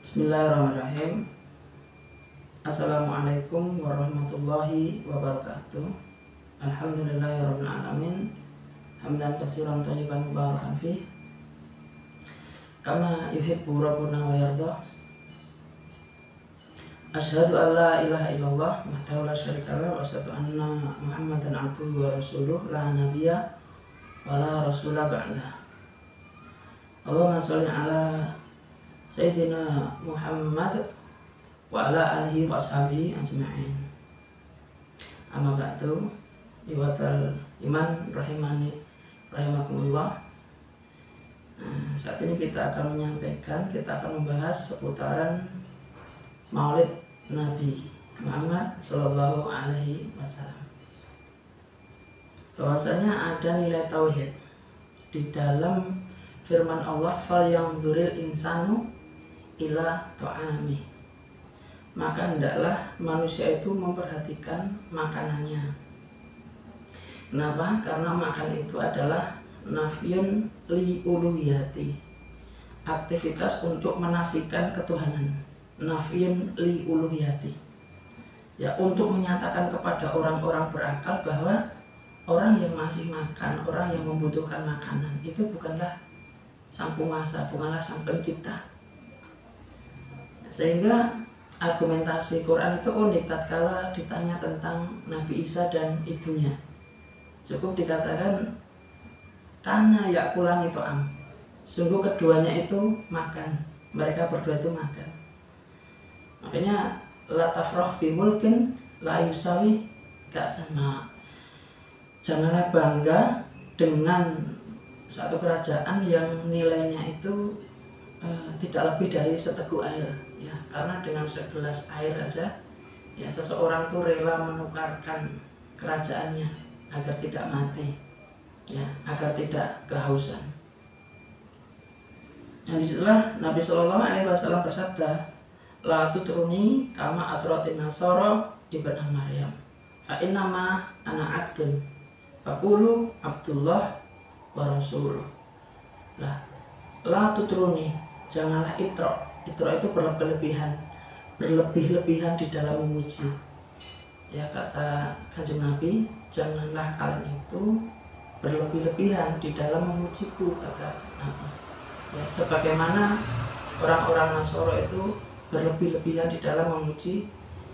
Bismillahirrahmanirrahim. Assalamualaikum warahmatullahi wabarakatuh. Alhamdulillahirabbil alamin. Hamdan katsiran thayyiban mubarakan fih. Kama yuhibbu rabbuna wa yardah. Asyhadu an la ilaha illallah wahdahu la syarikalah wa asyhadu anna Muhammadan abduhu wa rasuluh la nabiyya wa la rasula ba'dah. Allahumma sholli ala Sayyidina Muhammad wa ala alihi wa ashabihi ajma'in. Amma ba'du, iwatal iman rahimani rahimakumullah. Saat ini kita akan membahas seputaran Maulid Nabi Muhammad Sallallahu Alaihi Wasallam. Bahwasanya ada nilai tauhid di dalam firman Allah, fal yanzuril insanu ila ta'ami, maka hendaklah manusia itu memperhatikan makanannya. Kenapa? Karena makan itu adalah nafyun li uluhiyati, aktivitas untuk menafikan ketuhanan. Nafyun li uluhiyati, ya, untuk menyatakan kepada orang-orang berakal bahwa orang yang masih makan, orang yang membutuhkan makanan itu bukanlah sang penguasa, bukanlah sang pencipta. Sehingga argumentasi Quran itu unik. Tatkala ditanya tentang Nabi Isa dan ibunya, cukup dikatakan kana yakulani to'am, sungguh keduanya itu makan, mereka berdua itu makan. Makanya la tafrah bimulkin la yusawi kasana, janganlah bangga dengan satu kerajaan yang nilainya itu tidak lebih dari seteguk air, ya, karena dengan segelas air aja, ya, seseorang tuh rela menukarkan kerajaannya agar tidak mati, ya, agar tidak kehausan. Nah, disitulah Nabi Shallallahu Alaihi Wasallam bersabda, la tutruni kama atrotin nasoro ibn Maryam, fa innama ana abdun, fakulu abdullah wa rasuluh. Lah, la tutruni, janganlah itro itu berlebihan di dalam memuji, ya, kata Kanjeng Nabi, janganlah kalian itu berlebihan di dalam memujiku, kata Nabi, ya, sebagaimana orang-orang Nasoro itu berlebihan di dalam memuji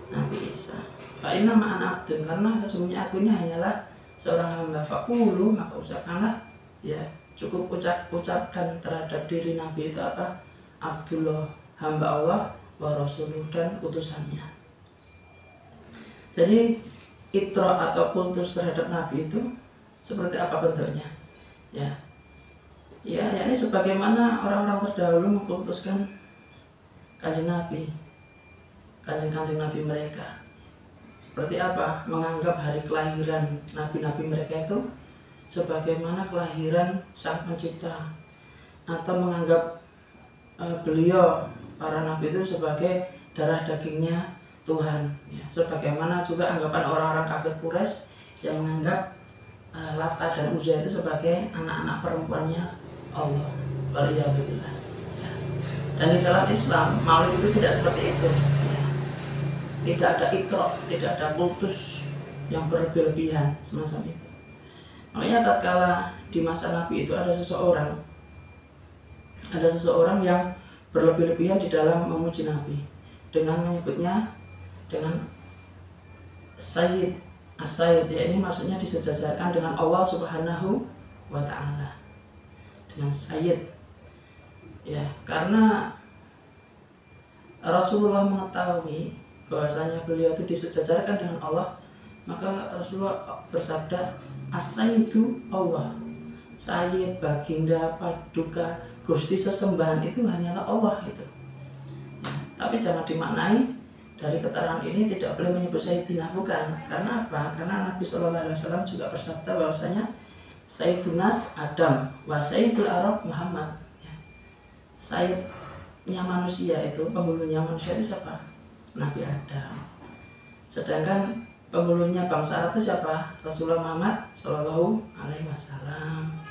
Nabi Isa. Fa inna ma'ana abdun, karena sesungguhnya aku ini hanyalah seorang hamba. Fakulu, maka ucapkanlah, ya, cukup ucapkan terhadap diri Nabi itu apa? Abdullah, hamba Allah, wa rasuluh, dan utusannya. Jadi itro atau kultus terhadap Nabi itu seperti apa bentuknya? Ya, ini sebagaimana orang-orang terdahulu mengkultuskan kanjeng Nabi, kanjeng Nabi mereka. Seperti apa? Menganggap hari kelahiran nabi-nabi mereka itu sebagaimana kelahiran sang pencipta, atau menganggap beliau, para nabi itu, sebagai darah dagingnya Tuhan, ya, sebagaimana juga anggapan orang-orang kafir Quraisy yang menganggap Lata dan Uzza itu sebagai anak-anak perempuannya Allah. Waliyadzubillah. Ya. Dan di dalam Islam, Maulid itu tidak seperti itu, ya. Tidak ada ikro, tidak ada kultus yang berlebihan semacam itu. Makanya tatkala di masa Nabi itu ada seseorang yang berlebihan di dalam memuji Nabi dengan menyebutnya dengan Sayyid, As-Sayyid, ya, ini maksudnya disejajarkan dengan Allah Subhanahu wa Ta'ala, dengan Sayyid, ya, karena Rasulullah mengetahui bahwasanya beliau itu disejajarkan dengan Allah, maka Rasulullah bersabda, As-Sayyidu Allah, Sayyid, baginda, paduka, gusti sesembahan itu hanyalah Allah, gitu. Ya, tapi jangan dimaknai dari keterangan ini tidak boleh menyebut Sayyidina, bukan. Karena apa? Karena Nabi Sallallahu Alaihi Wasallam juga bersabda bahwasanya Sayyidun Nas Adam wa Sayyidul Arab Muhammad, ya. Sayyidnya manusia itu, penghulunya manusia itu siapa? Nabi Adam. Sedangkan penghulunya bangsa Arab itu siapa? Rasulullah Muhammad Sallallahu Alaihi Wasallam.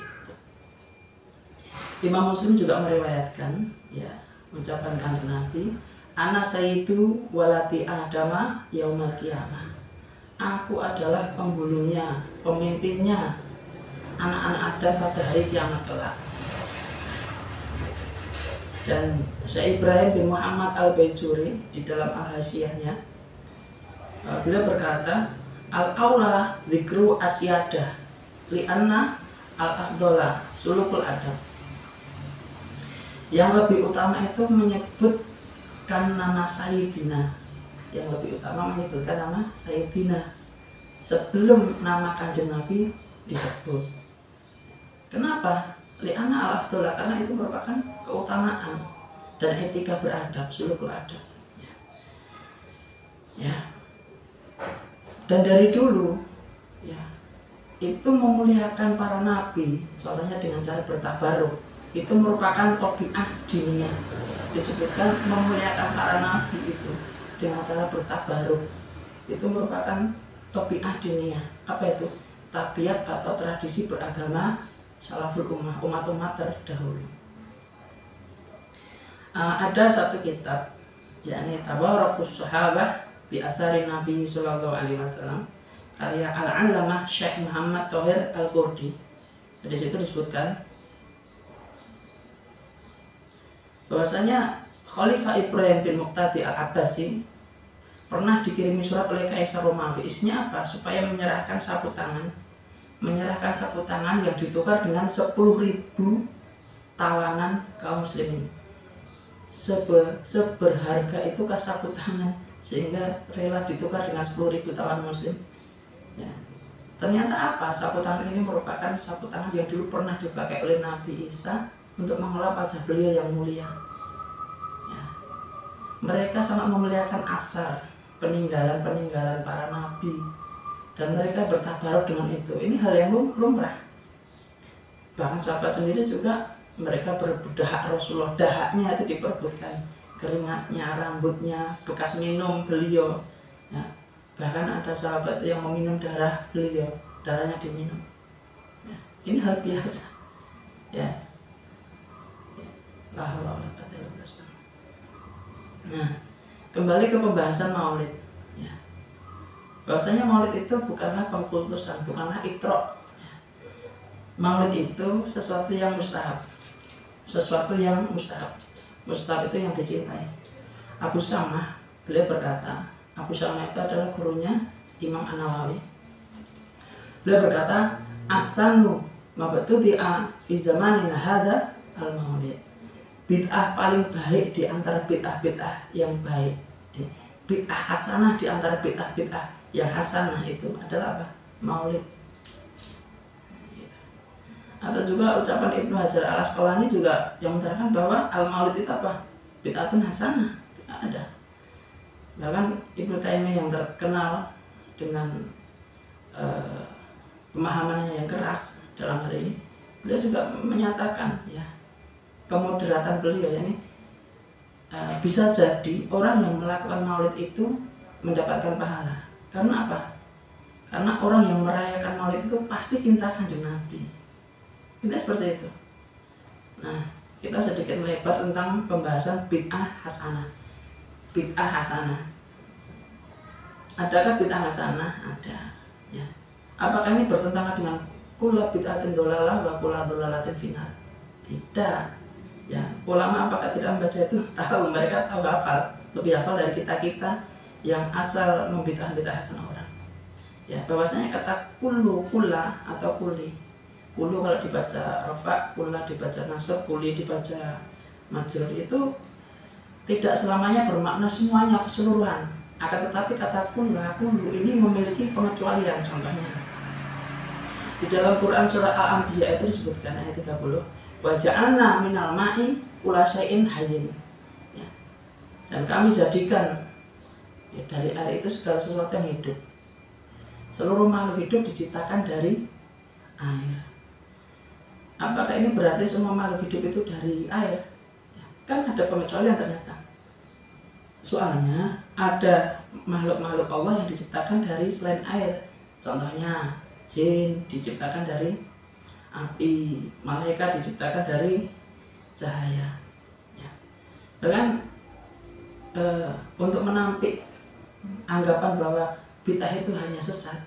Imam Muslim juga meriwayatkan, ya, ucapan kanjeng Nabi, ana sayyidu walati adama yaumal qiyamah. Aku adalah penghulunya, pemimpinnya anak-anak Adam pada hari kiamat kelak. Dan Syekh Ibrahim bin Muhammad Al-Baijuri di dalam Al-Hasiyahnya, beliau berkata, al-aula dzikru asyadah li'anna al-afdola sulukul adab. Yang lebih utama itu menyebutkan nama Sayyidina. Yang lebih utama menyebutkan nama Sayyidina sebelum nama kanjeng Nabi disebut. Kenapa? Li'anna al-afdola, karena itu merupakan keutamaan dan etika beradab, sulukul adab. Ya. Dan dari dulu, ya, itu memuliakan para nabi, contohnya dengan cara bertabaruk. Itu merupakan tabiat diniyah. Disebutkan memuliakan para nabi itu dengan cara bertabaruk. Itu merupakan tabiat diniyah. Apa itu? Tabiat atau tradisi beragama salaful ummah, umat-umat terdahulu. Ada satu kitab, yakni Tabarakus Sahabah bi Asari Nabi Sallallahu Alaihi Wasallam, karya Al-Allamah Syekh Muhammad Thohir Al-Qurdi. Di situ disebutkan bahwasanya Khalifah Ibrahim bin Muqtadi Al-Abbasi pernah dikirimi surat oleh Kaisar Romawi. Isinya apa? Supaya menyerahkan sapu tangan yang ditukar dengan 10.000 tawanan kaum muslimin. Seberharga itukah sapu tangan sehingga rela ditukar dengan 10.000 tawanan muslim? Ya. Ternyata apa? Sapu tangan ini merupakan sapu tangan yang dulu pernah dipakai oleh Nabi Isa untuk mengelap wajah beliau yang mulia. Ya. Mereka sangat memuliakan asar, peninggalan para nabi, dan mereka bertabaruk dengan itu. Ini hal yang lumrah. Bahkan sahabat sendiri juga mereka berbudahak Rasulullah, dahaknya itu diperbutkan, keringatnya, rambutnya, bekas minum beliau. Ya. Bahkan ada sahabat yang meminum darah beliau, darahnya diminum. Ya. Ini hal biasa. Ya. Nah, kembali ke pembahasan maulid. Ya. Bahwasanya maulid itu bukanlah pengkultusan, bukanlah itrok. Maulid itu sesuatu yang mustahab. Mustahab itu yang dicintai. Abu Samah, beliau berkata, Abu Samah itu adalah gurunya Imam An-Nawawi. Beliau berkata, asanu mabtudi'a fi zamanina hadza al-maulid. Bid'ah paling baik di antara bid'ah-bid'ah yang baik. Bid'ah hasanah di antara bid'ah-bid'ah yang hasanah itu adalah apa? Maulid. Atau juga ucapan Ibnu Hajar Al-Asqalani juga yang menerangkan bahwa al-maulid itu apa? Bid'atun hasanah. Ada. Bahkan Ibnu Taimiyah yang terkenal dengan pemahamannya yang keras dalam hal ini, beliau juga menyatakan, ya, kemoderatan beliau ini bisa jadi orang yang melakukan maulid itu mendapatkan pahala. Karena apa? Karena orang yang merayakan maulid itu pasti cinta kanjeng Nabi. Kita seperti itu. Nah, kita sedikit melebar tentang pembahasan bid'ah hasanah. Bid'ah hasanah. Adakah bid'ah hasanah? Ada. Ya. Apakah ini bertentangan dengan kula bid'atin dolalah wa kula dolalatin finnar? Tidak. Ya, ulama apakah tidak membaca itu? Tahu, mereka tahu, hafal, lebih hafal dari kita yang asal membid'ah-bid'ahkan orang. Ya, bahwasanya kata kullu, kulla atau kuli. Kullu kalau dibaca rafa, kulla dibaca nasab, kuli dibaca majrur, itu tidak selamanya bermakna semuanya keseluruhan. Akan tetapi kata kulla, kullu ini memiliki pengecualian. Contohnya di dalam Quran surah Al-Anbiya itu disebutkan ayat 30. Wa ja'alna minal ma'i kulla syai'in hayyin. Ya. Dan kami jadikan, ya, dari air itu segala sesuatu yang hidup. Seluruh makhluk hidup diciptakan dari air. Apakah ini berarti semua makhluk hidup itu dari air? Ya, kan ada pengecualian ternyata. Soalnya ada makhluk-makhluk Allah yang diciptakan dari selain air. Contohnya jin diciptakan dari api, malaikat diciptakan dari cahaya. Ya. Bahkan untuk menampik anggapan bahwa bid'ah itu hanya sesat,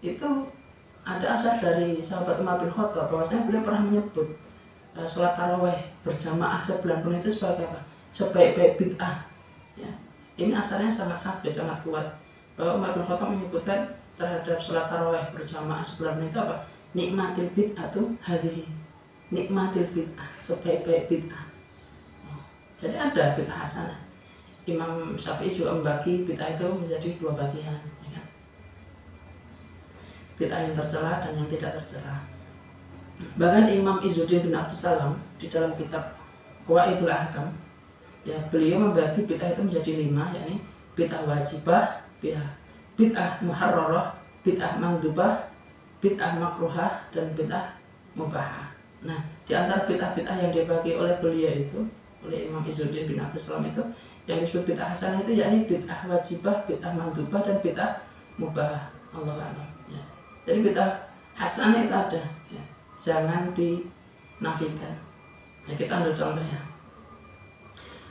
itu ada asar dari sahabat Umar bin Khattab bahwasanya beliau pernah menyebut sholat taraweh berjamaah sebulan penuh itu sebagai apa? Sebaik-baik bid'ah. Ya. Ini asarnya sangat sabit, sangat kuat. Bahwa Umar bin Khattab menyebutkan terhadap sholat taraweh berjamaah sebulan penuh itu apa? Nikmatil bid'ah tuh hadhihi. Nikmatil bid'ah, sebaik-baik bid'ah. Jadi ada bid'ah hasanah. Imam Syafi'i juga membagi bid'ah itu menjadi dua bagian, ya kan? Bid'ah yang tercela dan yang tidak tercela. Bahkan Imam Izzuddin bin Abdus Salam di dalam kitab Qawaidul Ahkam, ya, beliau membagi bid'ah itu menjadi 5, yakni bid'ah wajibah, bid'ah muharrarah, bid'ah mandubah, bid'ah makruhah, dan bid'ah mubahah. Nah, di antara bid'ah-bid'ah yang dibagi oleh beliau itu, oleh Imam Izzuddin bin Abdus Salam itu, yang disebut bid'ah hasanah itu yakni bid'ah wajibah, bid'ah mandubah, dan bid'ah mubahah. Allahu a'lam. Ya. Jadi bid'ah hasanah itu ada, ya, jangan dinafikan. Ya, kita ambil contohnya.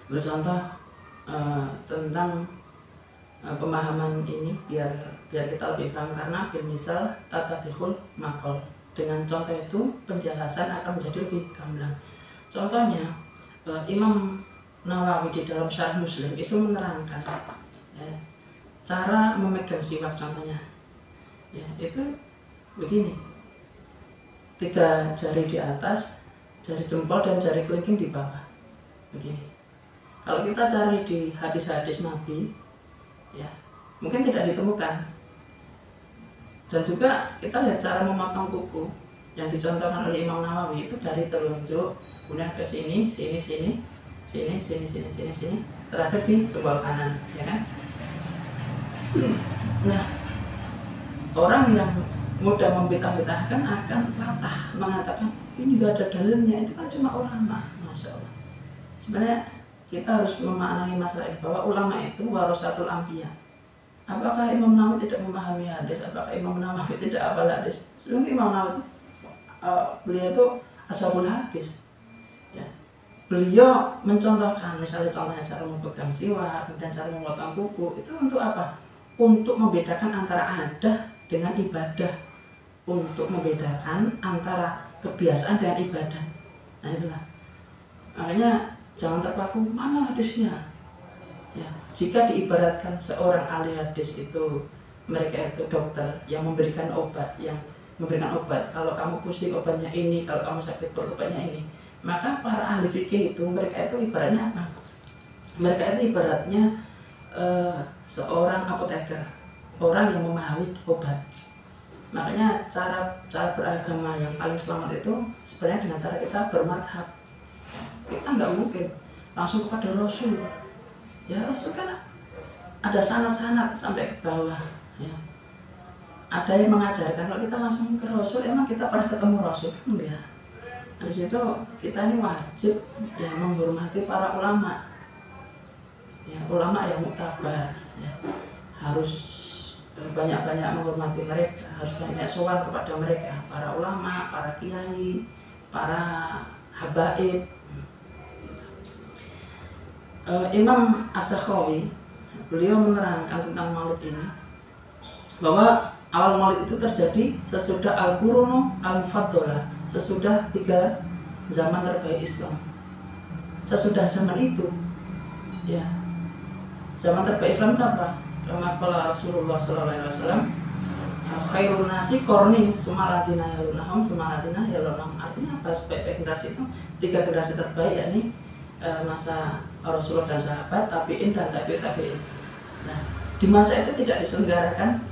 Ambil contoh tentang pemahaman ini biar kita lebih paham, karena misal tatadihul maqal. Dengan contoh itu penjelasan akan menjadi lebih gamblang. Contohnya Imam Nawawi di dalam Syarah Muslim itu menerangkan, ya, cara memegang siwak. Contohnya, ya, itu begini: 3 jari di atas, jari jempol dan jari kelingking di bawah, begini. Kalau kita cari di hadis-hadis Nabi, ya, mungkin tidak ditemukan. Dan juga kita lihat cara memotong kuku yang dicontohkan oleh Imam Nawawi itu dari telunjuk kemudian ke sini, sini, terakhir di jempol kanan, ya kan? Nah, orang yang mudah membid'ah-bid'ahkan akan latah mengatakan ini juga ada dalilnya, itu kan cuma ulama. Masya Allah. Sebenarnya kita harus memaknai masalah ini, bahwa ulama itu warasatul anbiya. Apakah Imam Nawawi tidak memahami hadis? Apakah Imam Nawawi tidak hafal hadis? Sebenarnya Imam Nawawi beliau itu ashabul hadis. Ya. Beliau mencontohkan, misalnya contohnya cara memegang siwak dan cara memotong kuku, itu untuk apa? Untuk membedakan antara adah dengan ibadah, untuk membedakan antara kebiasaan dengan ibadah. Nah itulah. Makanya jangan terpaku mana hadisnya. Ya, jika diibaratkan seorang ahli hadis itu, mereka itu dokter yang memberikan obat, kalau kamu pusing obatnya ini, kalau kamu sakit perut obatnya ini. Maka para ahli fikih itu, mereka itu ibaratnya apa? Mereka itu ibaratnya seorang apoteker, orang yang memahami obat. Makanya cara beragama yang paling selamat itu sebenarnya dengan cara kita bermadhab. Kita nggak mungkin langsung kepada Rasul. Ya, Rasul kan ada sanad-sanad sampai ke bawah, ya. Ada yang mengajarkan, kalau kita langsung ke Rasul, emang kita pernah ketemu Rasul? Kan enggak. Di situ kita ini wajib, ya, menghormati para ulama, ya, ulama yang muktabar, ya. Harus banyak-banyak menghormati mereka, harus banyak sowan kepada mereka, para ulama, para kiai, para habaib. Imam As-Sakhawi beliau menerangkan tentang maulid ini, bahwa awal maulid itu terjadi sesudah Al-Qurunu Al-Mufaddalah, sesudah 3 zaman terbaik Islam. Sesudah zaman itu, ya, zaman terbaik Islam itu apa? Kama qala Rasulullah sallallahu alaihi wasallam, khairun nasi qarni tsumma ladina yalunahum tsumma ladina yalunahum. Artinya apa? Sebaik generasi itu 3 generasi terbaik, yakni masa Rasulullah dan sahabat, tabi'in dan tabi'in. Nah, di masa itu tidak diselenggarakan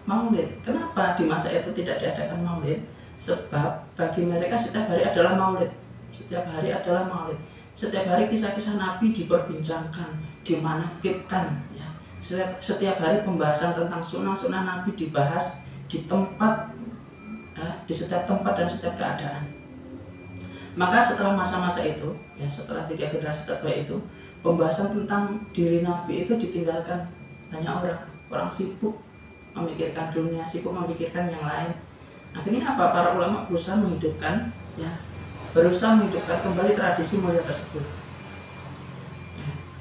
maulid. Kenapa di masa itu tidak diadakan maulid? Sebab bagi mereka setiap hari adalah maulid. Setiap hari adalah maulid. Setiap hari kisah-kisah Nabi diperbincangkan, dimanakibkan, ya. Setiap hari pembahasan tentang sunnah-sunnah Nabi dibahas di tempat, di setiap tempat dan setiap keadaan. Maka setelah masa-masa itu, ya, setelah 3 generasi terbaik itu, pembahasan tentang diri Nabi itu ditinggalkan. Banyak orang sibuk memikirkan dunia, sibuk memikirkan yang lain. Akhirnya apa? Para ulama berusaha menghidupkan, ya, berusaha menghidupkan kembali tradisi mulia tersebut.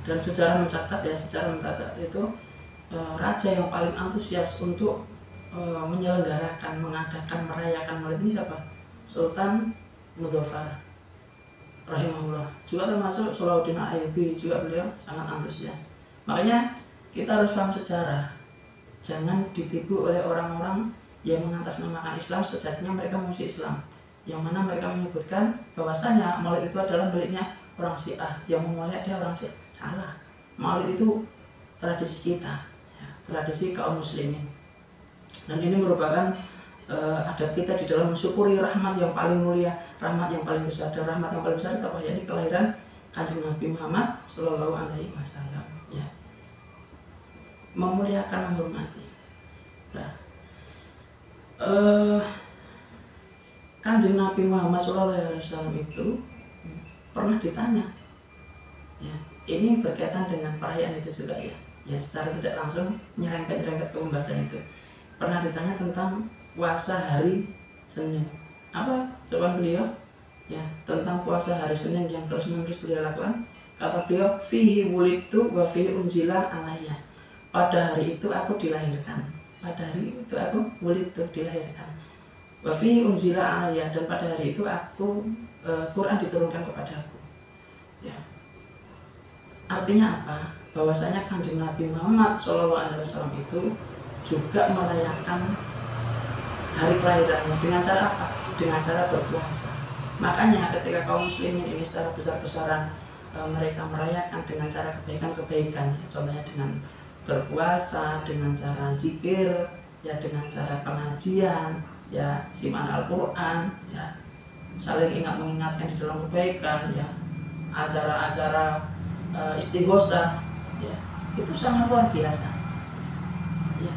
Dan sejarah mencatat itu raja yang paling antusias untuk menyelenggarakan, mengadakan, merayakan Maulid ini siapa? Sultan Muzaffar rahimahullah. Juga termasuk Salahuddin Ayyubi, juga beliau sangat antusias. Makanya kita harus paham sejarah. Jangan ditipu oleh orang-orang yang mengatasnamakan Islam, sejatinya mereka musuh Islam. Yang mana mereka menyebutkan bahwasanya Maulid itu adalah miliknya orang Syiah, yang memulai dia orang Syiah. Salah. Maulid itu tradisi kita, ya, tradisi kaum muslimin. Dan ini merupakan adab kita di dalam mensyukuri rahmat yang paling mulia, rahmat yang paling besar. Dan rahmat yang paling besar itu apa? Yaitu kelahiran Kanjeng Nabi Muhammad Shallallahu Alaihi Wasallam. Ya. Memuliakan, menghormati. Nah, Kanjeng Nabi Muhammad Shallallahu Alaihi Wasallam itu pernah ditanya, ya, ini berkaitan dengan perayaan itu juga ya. Ya, secara tidak langsung nyerempet ke pembahasan itu. Pernah ditanya tentang puasa hari Senin. Apa jawaban beliau? Ya, tentang puasa hari Senin yang terus-menerus beliau lakukan. Kata beliau, fihi wulidtu wa fihi unzila alayya. Pada hari itu aku dilahirkan. Pada hari itu aku wulidtu, dilahirkan. Wa fihi unzila alayya, dan pada hari itu aku Quran diturunkan kepadaku. Ya. Artinya apa? Bahwasanya Kanjeng Nabi Muhammad SAW itu juga merayakan hari kelahirannya dengan cara apa? Dengan cara berpuasa. Makanya ketika kaum muslimin ini secara besar-besaran mereka merayakan dengan cara kebaikan-kebaikan, ya, contohnya dengan berpuasa, dengan cara zikir, ya, dengan cara pengajian, ya, simaan Al-Quran, ya, saling ingat mengingatkan di dalam kebaikan, ya, acara-acara istighosah, ya, itu sangat luar biasa. Ya.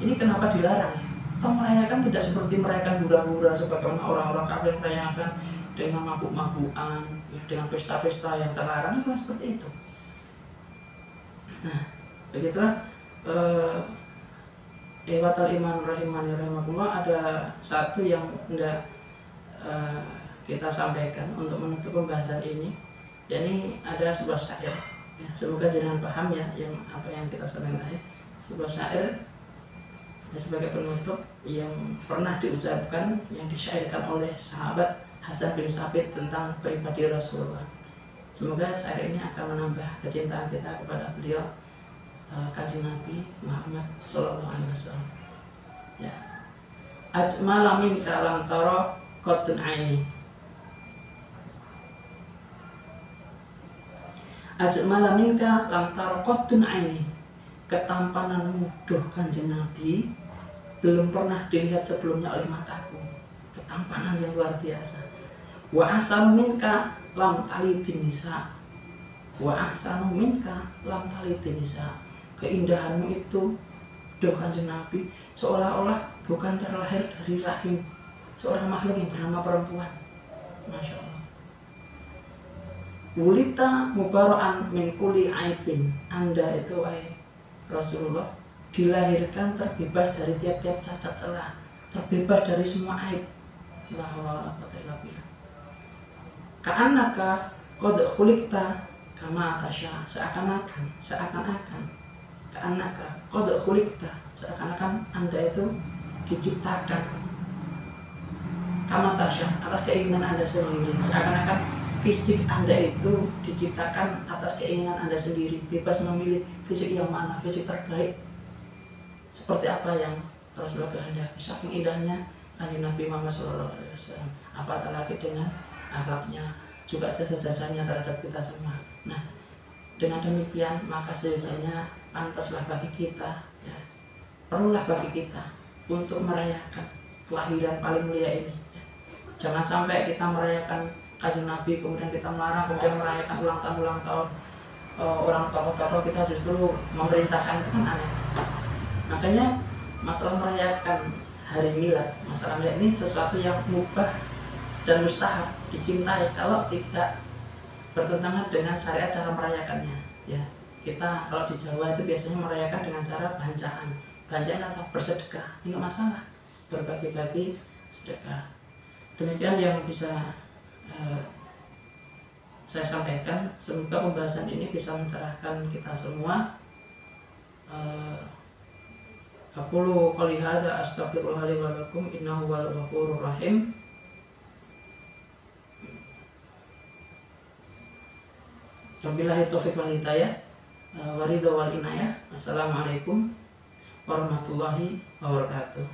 Ini kenapa dilarang ya? Toh merayakan tidak seperti merayakan hura-hura sebagaimana orang-orang kafir merayakan dengan mabuk-mabukan, ya, dengan pesta-pesta yang terlarang, bukan seperti itu. Nah, begitulah Ikhwatal iman rahimani rahimakumullah, ada satu yang hendak kita sampaikan untuk menutup pembahasan ini. Yakni ada sebuah syair, ya, semoga jangan paham ya yang apa yang kita sampaikan. Sebuah syair ya, sebagai penutup yang pernah diucapkan, yang disyairkan oleh sahabat Hasan bin Sabit tentang pribadi Rasulullah. Semoga syair ini akan menambah kecintaan kita kepada beliau, Kanjeng Nabi Muhammad Sallallahu Alaihi Wasallam. Ya. Ajmala minka lam tara qattun aini. Ajmala minka lam tara qattun aini. Ketampananmu, duh Kanjeng Nabi, belum pernah dilihat sebelumnya oleh mataku. Ketampanan yang luar biasa. Wa ahsanu minka lam talidin nisa. Wa ahsanu minka lam talidin nisa. Keindahanmu itu, duh Kanjeng Nabi, seolah-olah bukan terlahir dari rahim seorang makhluk yang bernama perempuan. Masya Allah. Wulita mubara'an min kulli aibin. Anda itu Rasulullah dilahirkan terbebas dari tiap-tiap cacat celah, terbebas dari semua aib. La haula wala quwwata illa billah. Ka'annaka qad khuliqta kama tasya. Seakan-akan ka'annaka qad khuliqta, seakan-akan Anda itu diciptakan kama tasya, atas keinginan Anda sendiri. Seakan-akan fisik Anda itu diciptakan atas keinginan Anda sendiri, bebas memilih fisik yang mana, fisik terbaik seperti apa yang Rasulullah kehendaki. Saking indahnya Kanjeng Nabi Muhammad SAW. Apatah lagi dengan akhlaknya, juga jasa-jasanya terhadap kita semua. Nah, dengan demikian maka seyogianya pantaslah bagi kita, ya, perlulah bagi kita untuk merayakan kelahiran paling mulia ini. Jangan sampai kita merayakan Kanjeng Nabi kemudian kita melarang, kemudian merayakan ulang tahun orang tokoh-tokoh kita justru memerintahkan, itu kan aneh. Makanya masalah merayakan hari milad, masalah milad ini sesuatu yang mubah dan mustahab, dicintai kalau tidak bertentangan dengan syariat cara merayakannya. Ya, kita kalau di Jawa itu biasanya merayakan dengan cara bancaan atau bersedekah, tidak masalah, berbagi-bagi sedekah. Demikian yang bisa eh, saya sampaikan. Semoga pembahasan ini bisa mencerahkan kita semua. Aqulu qouli hadza astaghfirullah li wa lakum innahu huwal ghafurur rahim. Wabillahi taufiq wal hidayah wa ridha wal inayah. Assalamualaikum warahmatullahi wabarakatuh.